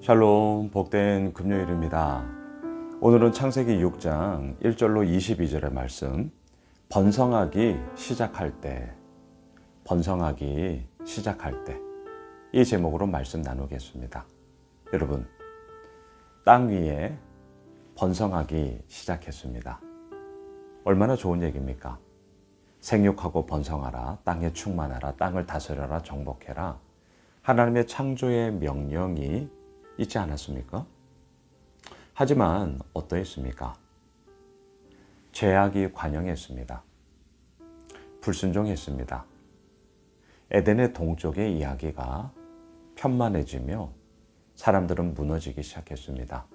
샬롬, 복된 금요일입니다. 오늘은 창세기 6장 1절로 22절의 말씀, 번성하기 시작할 때, 이 제목으로 말씀 나누겠습니다. 여러분, 땅 위에 번성하기 시작했습니다. 얼마나 좋은 얘기입니까? 생육하고 번성하라, 땅에 충만하라, 땅을 다스려라, 정복해라. 하나님의 창조의 명령이 있지 않았습니까? 하지만 어떠했습니까? 죄악이 관영했습니다. 불순종했습니다. 에덴의 동쪽의 이야기가 편만해지며 사람들은 무너지기 시작했습니다.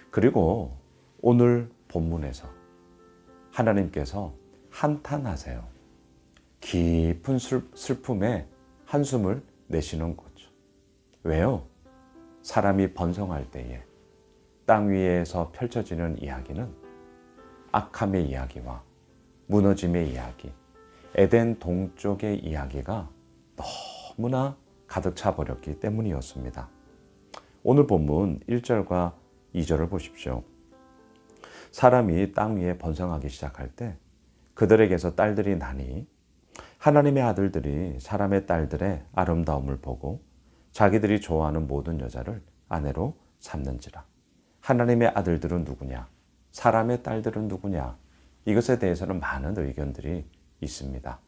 그리고 오늘 본문에서 하나님께서 한탄하세요. 깊은 슬픔에 한숨을 내쉬는 거죠. 왜요? 사람이 번성할 때에 땅 위에서 펼쳐지는 이야기는 악함의 이야기와 무너짐의 이야기, 에덴 동쪽의 이야기가 너무나 가득 차 버렸기 때문이었습니다. 오늘 본문 1절과 2절을 보십시오. 사람이 땅 위에 번성하기 시작할 때 그들에게서 딸들이 나니 하나님의 아들들이 사람의 딸들의 아름다움을 보고 자기들이 좋아하는 모든 여자를 아내로 삼는지라. 하나님의 아들들은 누구냐? 사람의 딸들은 누구냐? 이것에 대해서는 많은 의견들이 있습니다.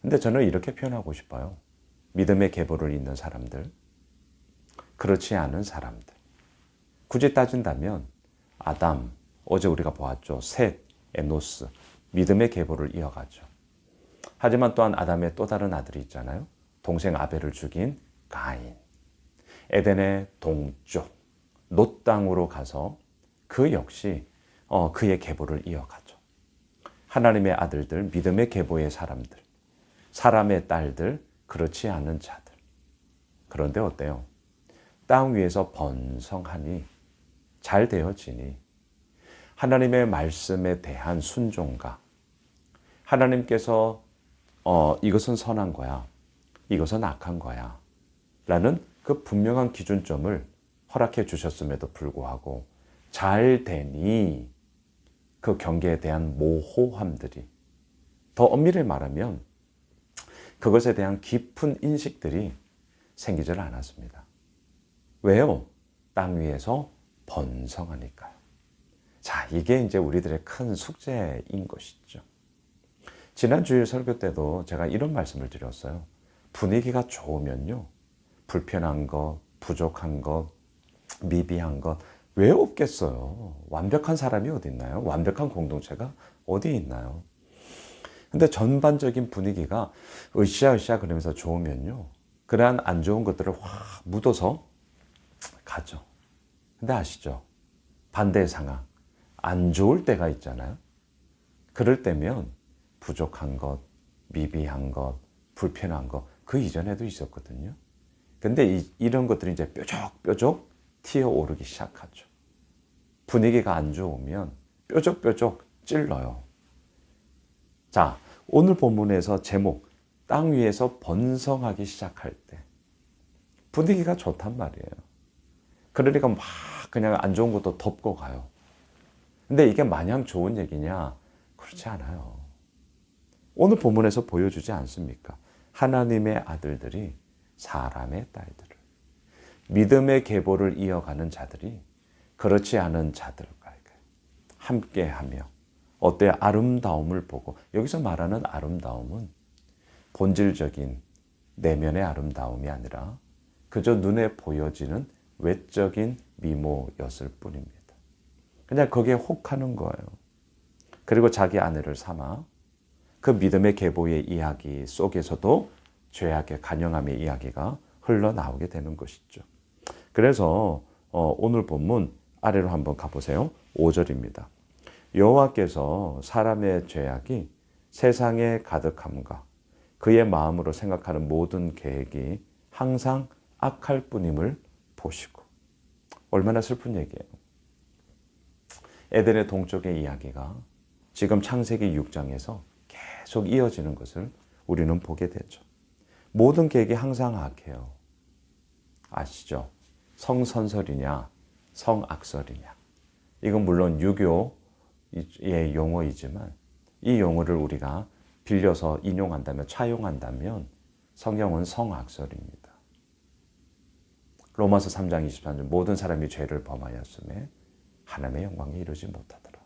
근데 저는 이렇게 표현하고 싶어요. 믿음의 계보를 잇는 사람들, 그렇지 않은 사람들. 굳이 따진다면 아담, 어제 우리가 보았죠. 셋, 에노스, 믿음의 계보를 이어가죠. 하지만 또한 아담의 또 다른 아들이 있잖아요. 동생 아벨을 죽인 가인. 에덴의 동쪽 놋 땅으로 가서 그 역시 그의 계보를 이어가죠. 하나님의 아들들, 믿음의 계보의 사람들, 사람의 딸들, 그렇지 않은 자들. 그런데 어때요? 땅 위에서 번성하니, 잘 되어지니, 하나님의 말씀에 대한 순종과 하나님께서 이것은 선한 거야, 이것은 악한 거야 라는 그 분명한 기준점을 허락해 주셨음에도 불구하고 잘 되니 그 경계에 대한 모호함들이, 더 엄밀히 말하면 그것에 대한 깊은 인식들이 생기질 않았습니다. 왜요? 땅 위에서 번성하니까요. 자, 이게 이제 우리들의 큰 숙제인 것이죠. 지난 주일 설교 때도 제가 이런 말씀을 드렸어요. 분위기가 좋으면요, 불편한 것, 부족한 것, 미비한 것 왜 없겠어요? 완벽한 사람이 어디 있나요? 완벽한 공동체가 어디 있나요? 근데 전반적인 분위기가 으쌰으쌰 그러면서 좋으면요, 그러한 안 좋은 것들을 확 묻어서 가죠. 근데 아시죠? 반대의 상황, 안 좋을 때가 있잖아요. 그럴 때면 부족한 것, 미비한 것, 불편한 것, 그 이전에도 있었거든요. 근데 이런 것들이 이제 뾰족뾰족 튀어오르기 시작하죠. 분위기가 안 좋으면 뾰족뾰족 찔러요. 자, 오늘 본문에서 제목, 땅 위에서 번성하기 시작할 때 분위기가 좋단 말이에요. 그러니까 막 그냥 안 좋은 것도 덮고 가요. 근데 이게 마냥 좋은 얘기냐? 그렇지 않아요. 오늘 본문에서 보여주지 않습니까? 하나님의 아들들이 사람의 딸들을, 믿음의 계보를 이어가는 자들이 그렇지 않은 자들과 함께하며 어때요? 아름다움을 보고, 여기서 말하는 아름다움은 본질적인 내면의 아름다움이 아니라 그저 눈에 보여지는 외적인 미모였을 뿐입니다. 그냥 거기에 혹하는 거예요. 그리고 자기 아내를 삼아 그 믿음의 계보의 이야기 속에서도 죄악의 간영함의 이야기가 흘러나오게 되는 것이죠. 그래서 오늘 본문 아래로 한번 가보세요. 5절입니다. 여호와께서 사람의 죄악이 세상에 가득함과 그의 마음으로 생각하는 모든 계획이 항상 악할 뿐임을 보시고. 얼마나 슬픈 얘기예요. 에덴의 동쪽의 이야기가 지금 창세기 6장에서 계속 이어지는 것을 우리는 보게 되죠. 모든 계획이 항상 악해요. 아시죠? 성선설이냐 성악설이냐. 이건 물론 유교의 용어이지만 이 용어를 우리가 빌려서 인용한다면, 차용한다면 성경은 성악설입니다. 로마서 3장 23절 모든 사람이 죄를 범하였음에 하나님의 영광에 이르지 못하더라.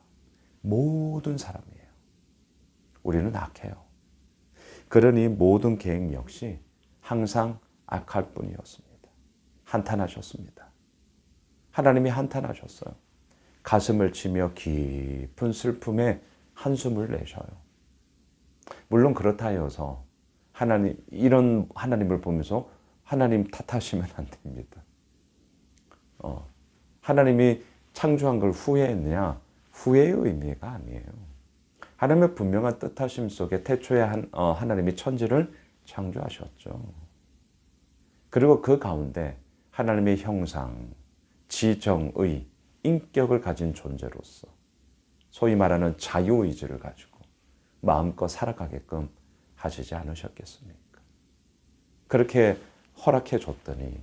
모든 사람이에요. 우리는 악해요. 그러니 모든 계획 역시 항상 악할 뿐이었습니다. 한탄하셨습니다. 하나님이 한탄하셨어요. 가슴을 치며 깊은 슬픔에 한숨을 내셔요. 물론 그렇다 해서 이런 하나님을 보면서 하나님 탓하시면 안 됩니다. 하나님이 창조한 걸 후회했느냐? 후회의 의미가 아니에요. 하나님의 분명한 뜻하심 속에 태초에 하나님이 천지를 창조하셨죠. 그리고 그 가운데 하나님의 형상, 지정의, 인격을 가진 존재로서 소위 말하는 자유의지를 가지고 마음껏 살아가게끔 하시지 않으셨겠습니까? 그렇게 허락해 줬더니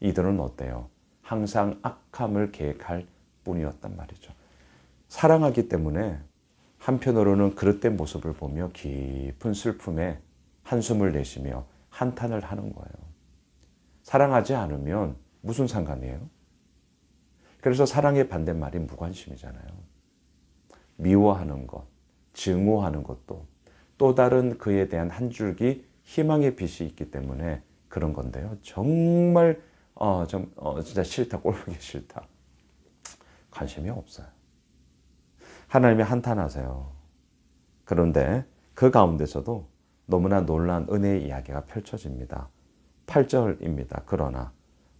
이들은 어때요? 항상 악함을 계획할 뿐이었단 말이죠. 사랑하기 때문에 한편으로는 그릇된 모습을 보며 깊은 슬픔에 한숨을 내쉬며 한탄을 하는 거예요. 사랑하지 않으면 무슨 상관이에요? 그래서 사랑의 반대말이 무관심이잖아요. 미워하는 것, 증오하는 것도 또 다른 그에 대한 한 줄기 희망의 빛이 있기 때문에 그런 건데요. 정말 진짜 싫다, 꼴보기 싫다. 관심이 없어요. 하나님이 한탄하세요. 그런데 그 가운데서도 너무나 놀라운 은혜의 이야기가 펼쳐집니다. 8절입니다. 그러나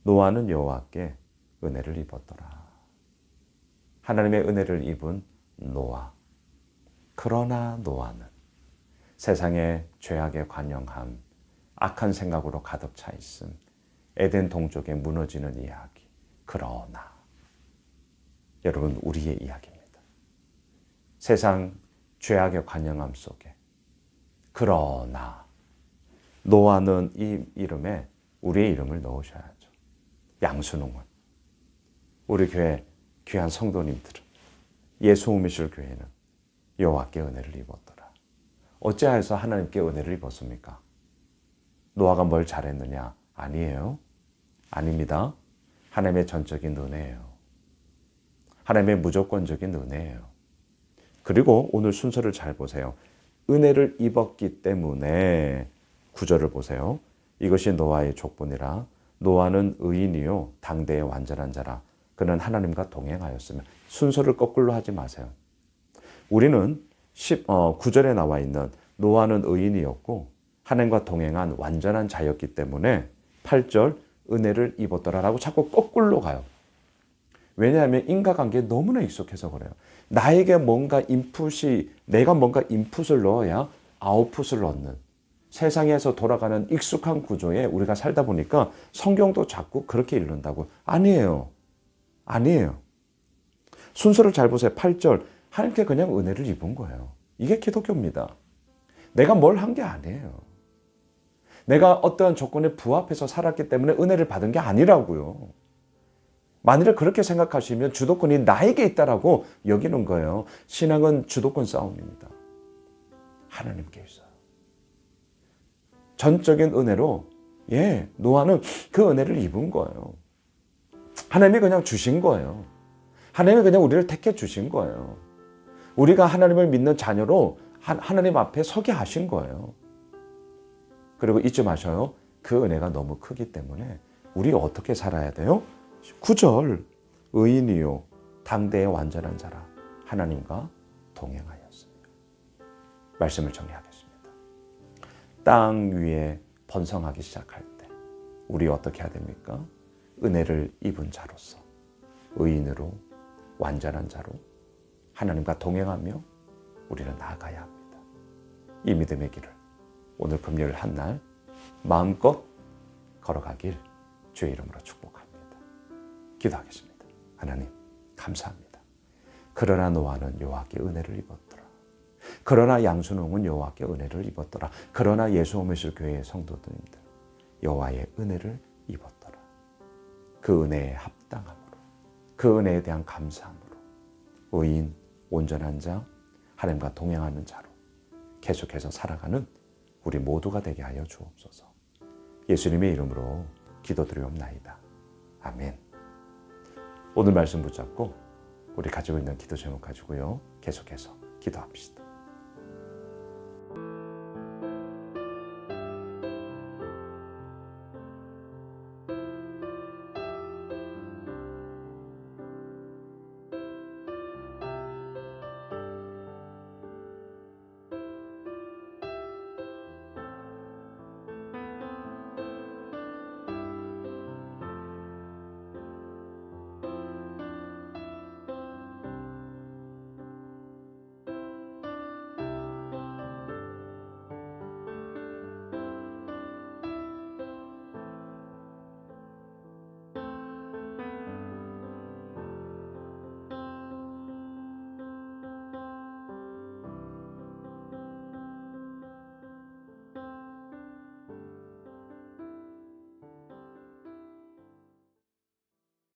노아는 여호와께 은혜를 입었더라. 하나님의 은혜를 입은 노아. 그러나 노아는 세상의 죄악에 관영함, 악한 생각으로 가득 차 있음, 에덴 동쪽에 무너지는 이야기. 그러나 여러분, 우리의 이야기입니다. 세상 죄악의 관영함 속에 그러나 노아는 이 이름에 우리의 이름을 넣으셔야죠. 양순홍은 우리 교회 귀한 성도님들은 예수 우미실 교회는 여호와께 은혜를 입었더라. 어찌하여서 하나님께 은혜를 입었습니까? 노아가 뭘 잘했느냐? 아니에요. 아닙니다. 하나님의 전적인 은혜예요. 하나님의 무조건적인 은혜예요. 그리고 오늘 순서를 잘 보세요. 은혜를 입었기 때문에 9절을 보세요. 이것이 노아의 족보니라. 노아는 의인이요 당대의 완전한 자라. 그는 하나님과 동행하였으며. 순서를 거꾸로 하지 마세요. 우리는 9절에 나와 있는 노아는 의인이었고 하나님과 동행한 완전한 자였기 때문에 8절 은혜를 입었더라라고 자꾸 거꾸로 가요. 왜냐하면 인과관계에 너무나 익숙해서 그래요. 나에게 뭔가 내가 뭔가 인풋을 넣어야 아웃풋을 넣는 세상에서 돌아가는 익숙한 구조에 우리가 살다 보니까 성경도 자꾸 그렇게 읽는다고. 아니에요. 아니에요. 순서를 잘 보세요. 8절 하나님께 그냥 은혜를 입은 거예요. 이게 기독교입니다. 내가 뭘 한 게 아니에요. 내가 어떠한 조건에 부합해서 살았기 때문에 은혜를 받은 게 아니라고요. 만일에 그렇게 생각하시면 주도권이 나에게 있다라고 여기는 거예요. 신앙은 주도권 싸움입니다. 하나님께 있어요. 전적인 은혜로 노아는 그 은혜를 입은 거예요. 하나님이 그냥 주신 거예요. 하나님이 그냥 우리를 택해 주신 거예요. 우리가 하나님을 믿는 자녀로 하나님 앞에 서게 하신 거예요. 그리고 잊지 마셔요. 그 은혜가 너무 크기 때문에 우리 어떻게 살아야 돼요? 9절 의인이요 당대의 완전한 자라 하나님과 동행하였습니다. 말씀을 정리하겠습니다. 땅 위에 번성하기 시작할 때 우리 어떻게 해야 됩니까? 은혜를 입은 자로서 의인으로 완전한 자로 하나님과 동행하며 우리는 나아가야 합니다. 이 믿음의 길을 오늘 금요일 한날 마음껏 걸어가길 주의 이름으로 축복합니다. 기도하겠습니다. 하나님 감사합니다. 그러나 노아는 여호와께 은혜를 입었더라. 그러나 양순홍은 여호와께 은혜를 입었더라. 그러나 예수 오미실 교회의 성도들님들 여호와의 은혜를 입었더라. 그 은혜에 합당함으로, 그 은혜에 대한 감사함으로 의인, 온전한 자, 하나님과 동행하는 자로 계속해서 살아가는 우리 모두가 되게 하여 주옵소서. 예수님의 이름으로 기도드리옵나이다. 아멘. 오늘 말씀 붙잡고 우리 가지고 있는 기도 제목 가지고요, 계속해서 기도합시다.